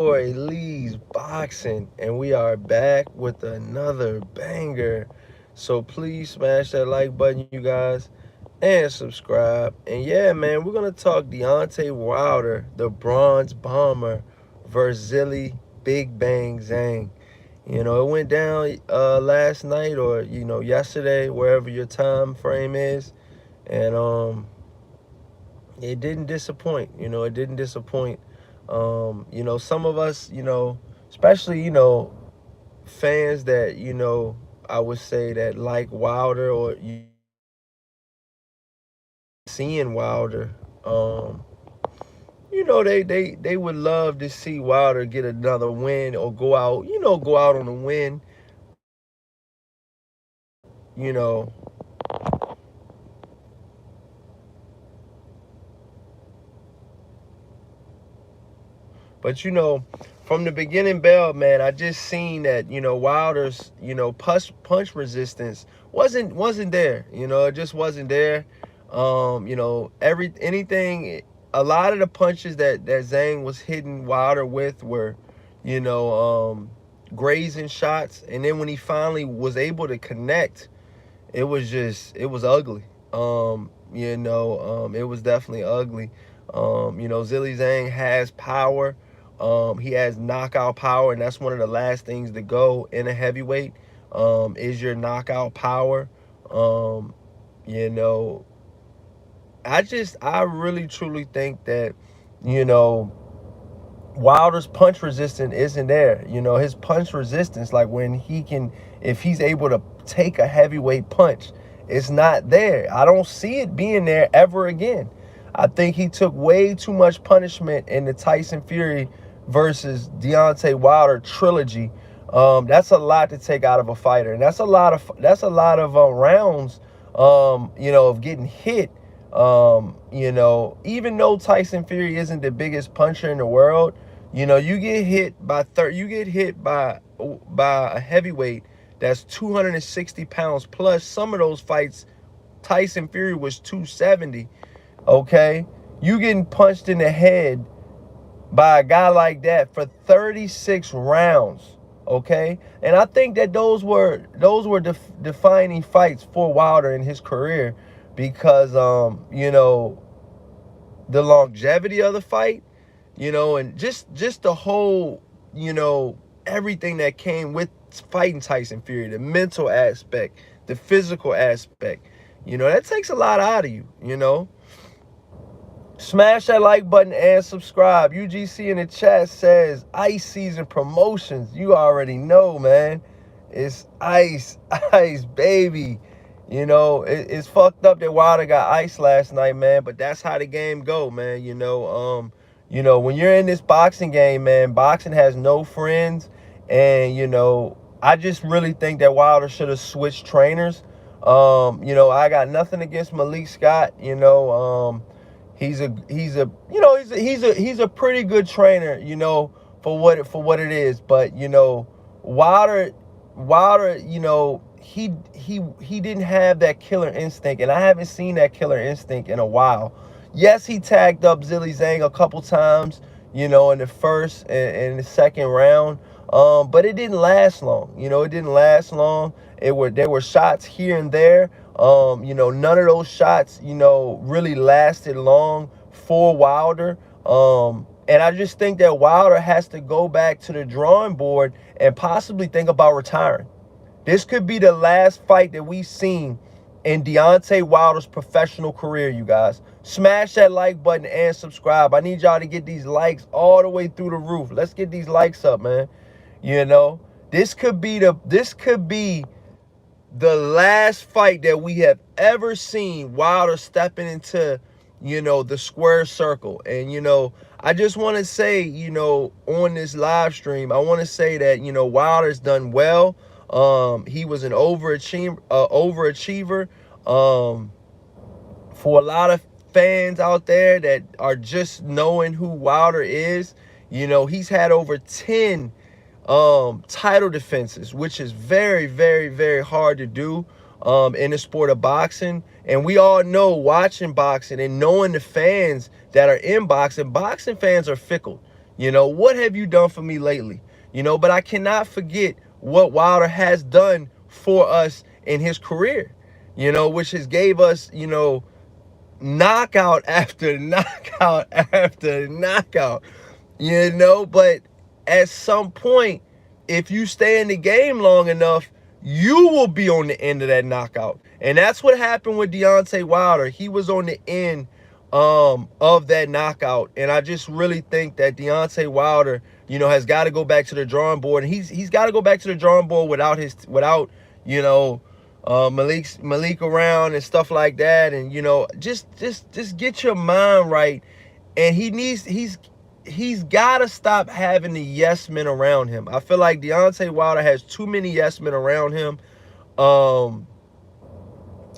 Boy Lee's Boxing, and we are back with another banger. So please smash that like button, you guys, and subscribe. And yeah, man, we're gonna talk Deontay Wilder, the Bronze Bomber, versus Zilly Big Bang Zang. It went down last night or yesterday, wherever your time frame is, and it didn't disappoint. It didn't disappoint. Some of us, especially, fans that, I would say that like Wilder or seeing Wilder, they would love to see Wilder get another win or go out on a win, you know. But from the beginning, Bell, man, I just seen that Wilder's punch resistance wasn't there. It just wasn't there. Every anything, a lot of the punches that Zhang was hitting Wilder with were, you know, um, grazing shots, and then when he finally was able to connect, it was ugly. It was definitely ugly. Zilly Zhang has power. He has knockout power, and that's one of the last things to go in a heavyweight. Is your knockout power? Um, you know, I really truly think that, you know, Wilder's punch resistance isn't there. His punch resistance, like if he's able to take a heavyweight punch, it's not there. I don't see it being there ever again. I think he took way too much punishment in the Tyson Fury versus Deontay Wilder trilogy. That's a lot to take out of a fighter, and that's a lot of rounds. Of getting hit. Even though Tyson Fury isn't the biggest puncher in the world, you get hit by a heavyweight that's 260 pounds plus. Some of those fights, Tyson Fury was 270. Okay, you getting punched in the head by a guy like that for 36 rounds. Okay, and I think that those were defining fights for Wilder in his career because the longevity of the fight, and just the whole, everything that came with fighting Tyson Fury, the mental aspect, the physical aspect, that takes a lot out of you. Smash that like button and subscribe. UGC in the chat says ice season promotions. You already know, man. It's ice, ice, baby. It's fucked up that Wilder got ice last night, man. But that's how the game go, man. When you're in this boxing game, man, boxing has no friends, and I just really think that Wilder should have switched trainers. I got nothing against Malik Scott. He's a pretty good trainer, for what it is. But Wilder, he didn't have that killer instinct, and I haven't seen that killer instinct in a while. Yes, he tagged up Zilly Zhang a couple times, in the first and the second round. But it didn't last long. It didn't last long. There were shots here and there. None of those shots, really lasted long for Wilder. And I just think that Wilder has to go back to the drawing board and possibly think about retiring. This could be the last fight that we've seen in Deontay Wilder's professional career, you guys. Smash that like button and subscribe. I need y'all to get these likes all the way through the roof. Let's get these likes up, man. You know, this could be the last fight that we have ever seen Wilder stepping into, the square circle. And, I just want to say, on this live stream, I want to say that, Wilder's done well. He was an overachiever. For a lot of fans out there that are just knowing who Wilder is, he's had over 10 title defenses, which is very, very, very hard to do in the sport of boxing. And we all know, watching boxing and knowing the fans that are in boxing, boxing fans are fickle. What have you done for me lately? But I cannot forget what Wilder has done for us in his career, which has gave us, knockout after knockout after knockout, but at some point, if you stay in the game long enough, you will be on the end of that knockout. And that's what happened with Deontay Wilder. He was on the end of that knockout. And I just really think that Deontay Wilder, has got to go back to the drawing board. And he's got to go back to the drawing board without Malik around and stuff like that. And just get your mind right. And he's got to stop having the yes men around him. I feel like Deontay Wilder has too many yes men around him.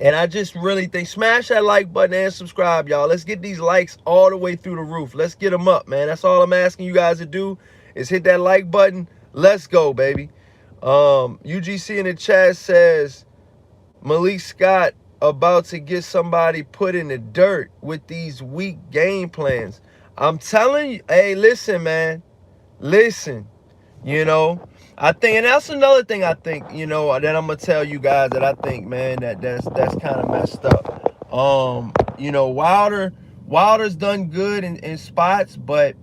And I just really think, smash that like button and subscribe, y'all. Let's get these likes all the way through the roof. Let's get them up, man. That's all I'm asking you guys to do is hit that like button. Let's go, baby. UGC in the chat says, Malik Scott about to get somebody put in the dirt with these weak game plans. I'm telling you, hey, listen, man. Listen, I think, and that's another thing I think, that I'm going to tell you guys that I think, man, that's kind of messed up. Wilder's done good in spots, but,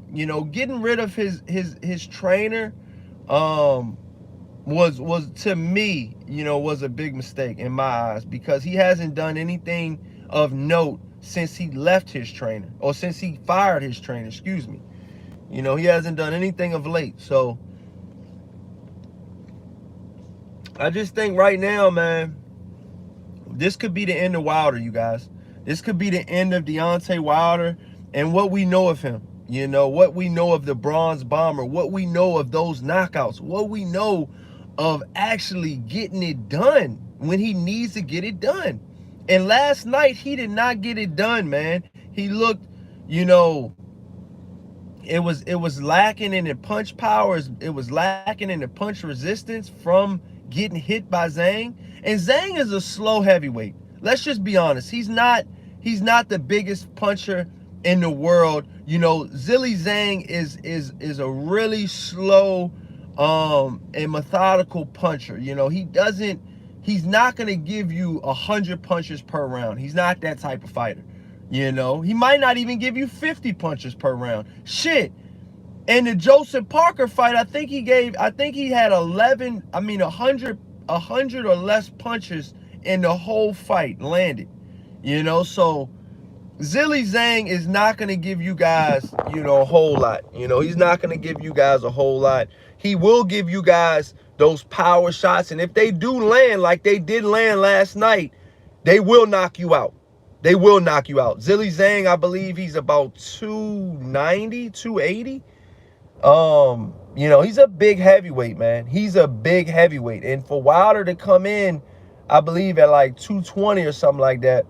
getting rid of his trainer was to me, was a big mistake in my eyes, because he hasn't done anything of note since he left his trainer, or since he fired his trainer, excuse me. He hasn't done anything of late. So I just think right now, man, this could be the end of Wilder, you guys. This could be the end of Deontay Wilder and what we know of him. What we know of the Bronze Bomber, what we know of those knockouts, what we know of actually getting it done when he needs to get it done. And last night, he did not get it done, man. He looked, it was lacking in the punch powers. It was lacking in the punch resistance from getting hit by Zhang. And Zhang is a slow heavyweight. Let's just be honest. He's not the biggest puncher in the world. Zilly Zhang is a really slow and methodical puncher. He's not going to give you 100 punches per round. He's not that type of fighter. He might not even give you 50 punches per round. Shit. In the Joseph Parker fight, I think he had 100 or less punches in the whole fight landed. So Zilly Zhang is not going to give you guys, a whole lot. He's not going to give you guys a whole lot. He will give you guys those power shots. And if they do land like they did land last night, they will knock you out. They will knock you out. Zilly Zhang, I believe he's about 290, 280. He's a big heavyweight, man. He's a big heavyweight. And for Wilder to come in, I believe at like 220 or something like that,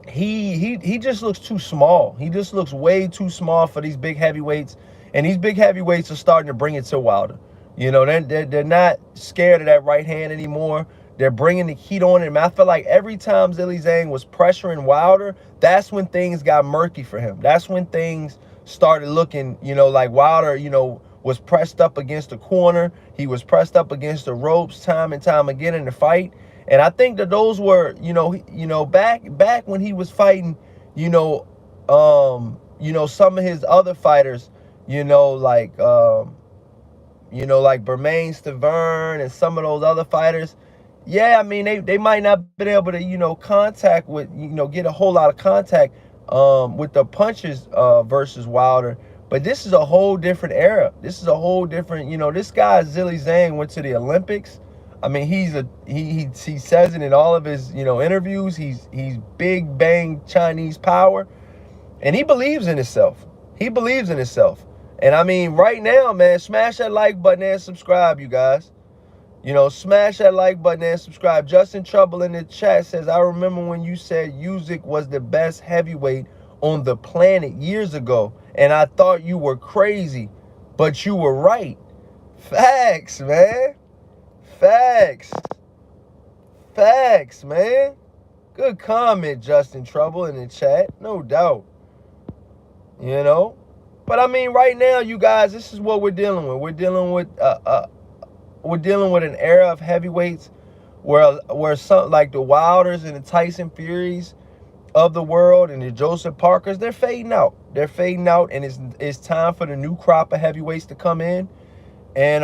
he just looks too small. He just looks way too small for these big heavyweights. And these big heavyweights are starting to bring it to Wilder. They're not scared of that right hand anymore. They're bringing the heat on him. I feel like every time Zilly Zhang was pressuring Wilder, that's when things got murky for him. That's when things started looking, like Wilder, was pressed up against the corner. He was pressed up against the ropes time and time again in the fight. And I think that those were, back when he was fighting, some of his other fighters, like Bermain Stavern and some of those other fighters. Yeah, I mean, they might not have been able to, contact with, get a whole lot of contact with the punches versus Wilder. But this is a whole different era. This is a whole different, this guy, Zilly Zhang, went to the Olympics. I mean, he says it in all of his, interviews. He's big bang Chinese power. And he believes in himself. He believes in himself. And I mean, right now, man, smash that like button and subscribe, you guys. Smash that like button and subscribe. Justin Trouble in the chat says, I remember when you said Usyk was the best heavyweight on the planet years ago, and I thought you were crazy, but you were right. Facts, man. Facts. Facts, man. Good comment, Justin Trouble in the chat. No doubt. But I mean, right now, you guys, this is what we're dealing with. We're dealing with an era of heavyweights where some like the Wilders and the Tyson Furies of the world and the Joseph Parkers, they're fading out. They're fading out, and it's time for the new crop of heavyweights to come in. And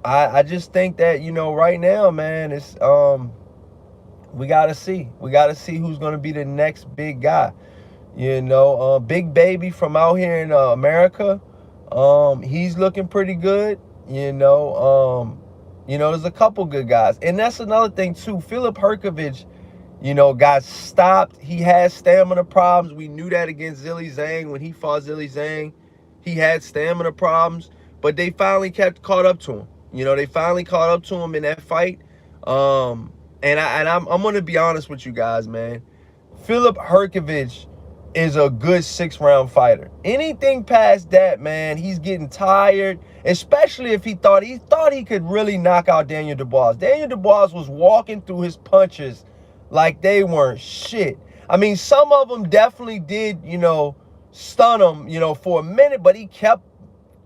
I just think that, right now, man, it's we gotta see. We gotta see who's gonna be the next big guy. Big Baby from out here in America, he's looking pretty good. There's a couple good guys, and that's another thing too. Philip Herkovich, got stopped. He had stamina problems. We knew that against Zilly Zhang when he fought Zilly Zhang. He had stamina problems, but they finally kept caught up to him. They finally caught up to him in that fight. I'm gonna be honest with you guys, man. Philip Herkovich is a good 6-round fighter. Anything past that, man, he's getting tired. Especially if he thought he could really knock out Daniel Dubois. Daniel Dubois was walking through his punches like they weren't shit. I mean, some of them definitely did, stun him, for a minute, but he kept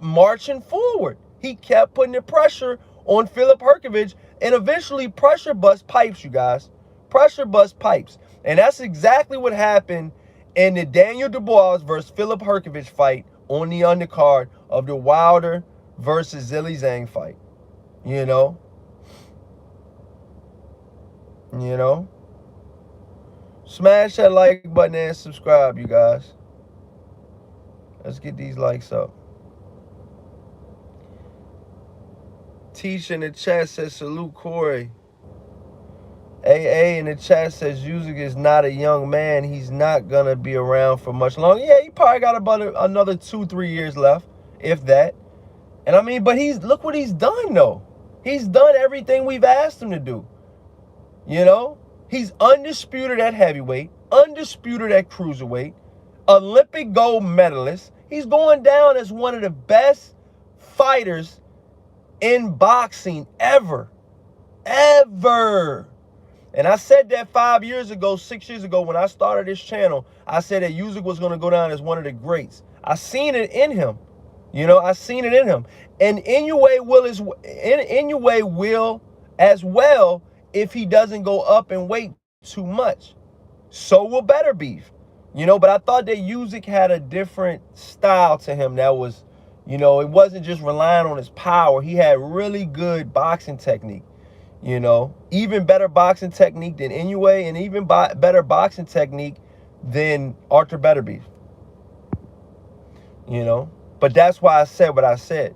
marching forward. He kept putting the pressure on Philip Herkovich, and eventually pressure bust pipes, you guys. Pressure bust pipes. And that's exactly what happened in the Daniel Dubois versus Philip Herkovich fight on the undercard of the Wilder versus Zilly Zhang fight. You know? Smash that like button and subscribe, you guys. Let's get these likes up. Tisha in the chat says, salute Corey. AA in the chat says, Usyk is not a young man. He's not going to be around for much longer. Yeah, he probably got about another 2-3 years left, if that. And I mean, but look what he's done, though. He's done everything we've asked him to do. He's undisputed at heavyweight, undisputed at cruiserweight, Olympic gold medalist. He's going down as one of the best fighters in boxing ever. Ever. And I said that 5 years ago, 6 years ago, when I started this channel. I said that Usyk was going to go down as one of the greats. I seen it in him. I seen it in him. And Inoue will as well if he doesn't go up in weight too much. So will Better Beef. But I thought that Usyk had a different style to him that was, it wasn't just relying on his power. He had really good boxing technique. Even better boxing technique than Inoue, and even better boxing technique than Arthur Better Beef. But that's why I said what I said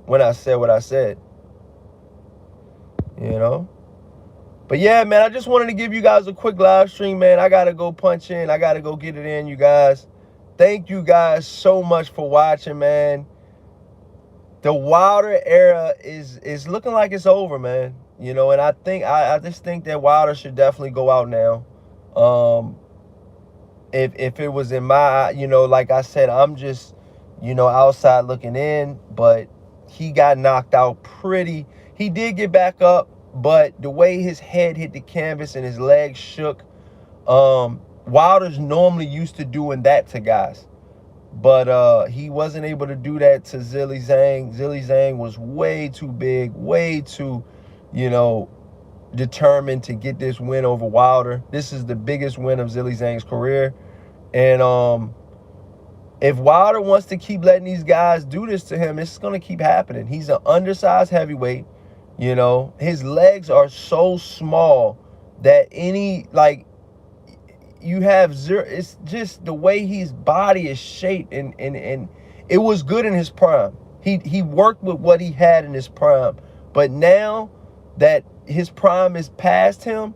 when I said what I said. But yeah, man, I just wanted to give you guys a quick live stream, man. I got to go punch in. I got to go get it in, you guys. Thank you guys so much for watching, man. The Wilder era is looking like it's over, man. And I just think that Wilder should definitely go out now. If it was in my, like I said, I'm just, outside looking in, but he got knocked out pretty. He did get back up, but the way his head hit the canvas and his legs shook, Wilder's normally used to doing that to guys. But he wasn't able to do that to Zilly Zhang. Zilly Zhang was way too big, way too, determined to get this win over Wilder. This is the biggest win of Zilly Zhang's career. And if Wilder wants to keep letting these guys do this to him, it's going to keep happening. He's an undersized heavyweight. His legs are so small that you have zero. It's just the way his body is shaped, and it was good in his prime. He worked with what he had in his prime, but now that his prime is past him,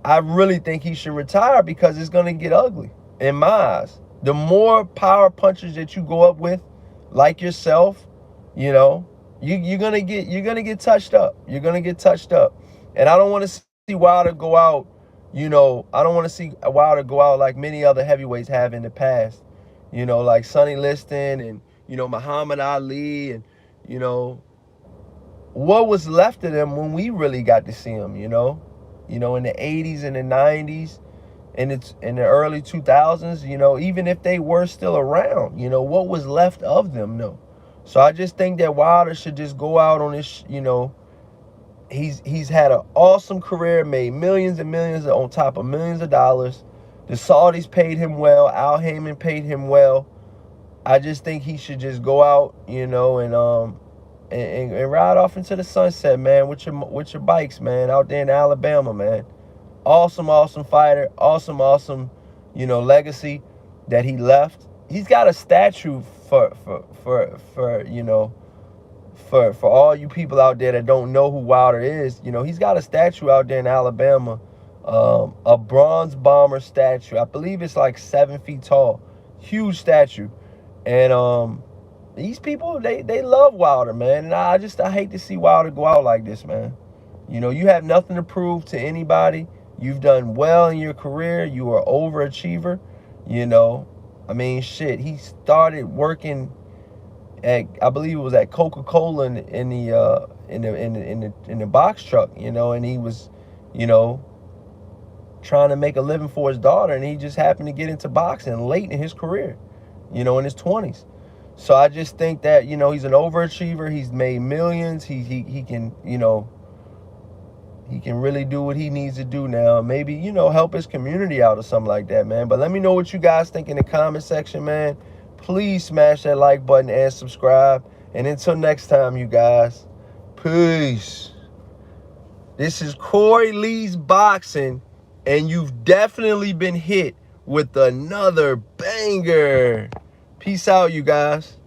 I really think he should retire because it's going to get ugly in my eyes. The more power punches that you go up with, like yourself, you're gonna get touched up. You're gonna get touched up, and I don't want to see Wilder go out. I don't want to see Wilder go out like many other heavyweights have in the past. Like Sonny Liston and, Muhammad Ali and, what was left of them when we really got to see them, in the 80s and the 90s. and it's in the early 2000s, you know, even if they were still around, you know, what was left of them? No. So I just think that Wilder should just go out on this, you know, he's had an awesome career, made millions and millions on top of millions of dollars. The Saudis paid him well. Al Heyman paid him well. I just think he should just go out, you know, and ride off into the sunset, man, with your bikes, man, out there in Alabama, man. Awesome, awesome fighter. Awesome, awesome, you know, legacy that he left. He's got a statue for you know, for all you people out there that don't know who Wilder is. You know, he's got a statue out there in Alabama, a bronze bomber statue. I believe it's like 7 feet tall. Huge statue. And these people, they love Wilder, man. And I hate to see Wilder go out like this, man. You know, you have nothing to prove to anybody. You've done well in your career. You are overachiever. You know, I mean, shit. He started working at, I believe it was at Coca-Cola in the box truck. You know, and he was, you know, trying to make a living for his daughter, and he just happened to get into boxing late in his career, you know, in his 20s. So I just think that, you know, he's an overachiever. He's made millions. He can, you know, he can really do what he needs to do now. Maybe, you know, help his community out or something like that, man. But let me know what you guys think in the comment section, man. Please smash that like button and subscribe. And until next time, you guys, peace. This is Corey Lee's Boxing, and you've definitely been hit with another banger. Peace out, you guys.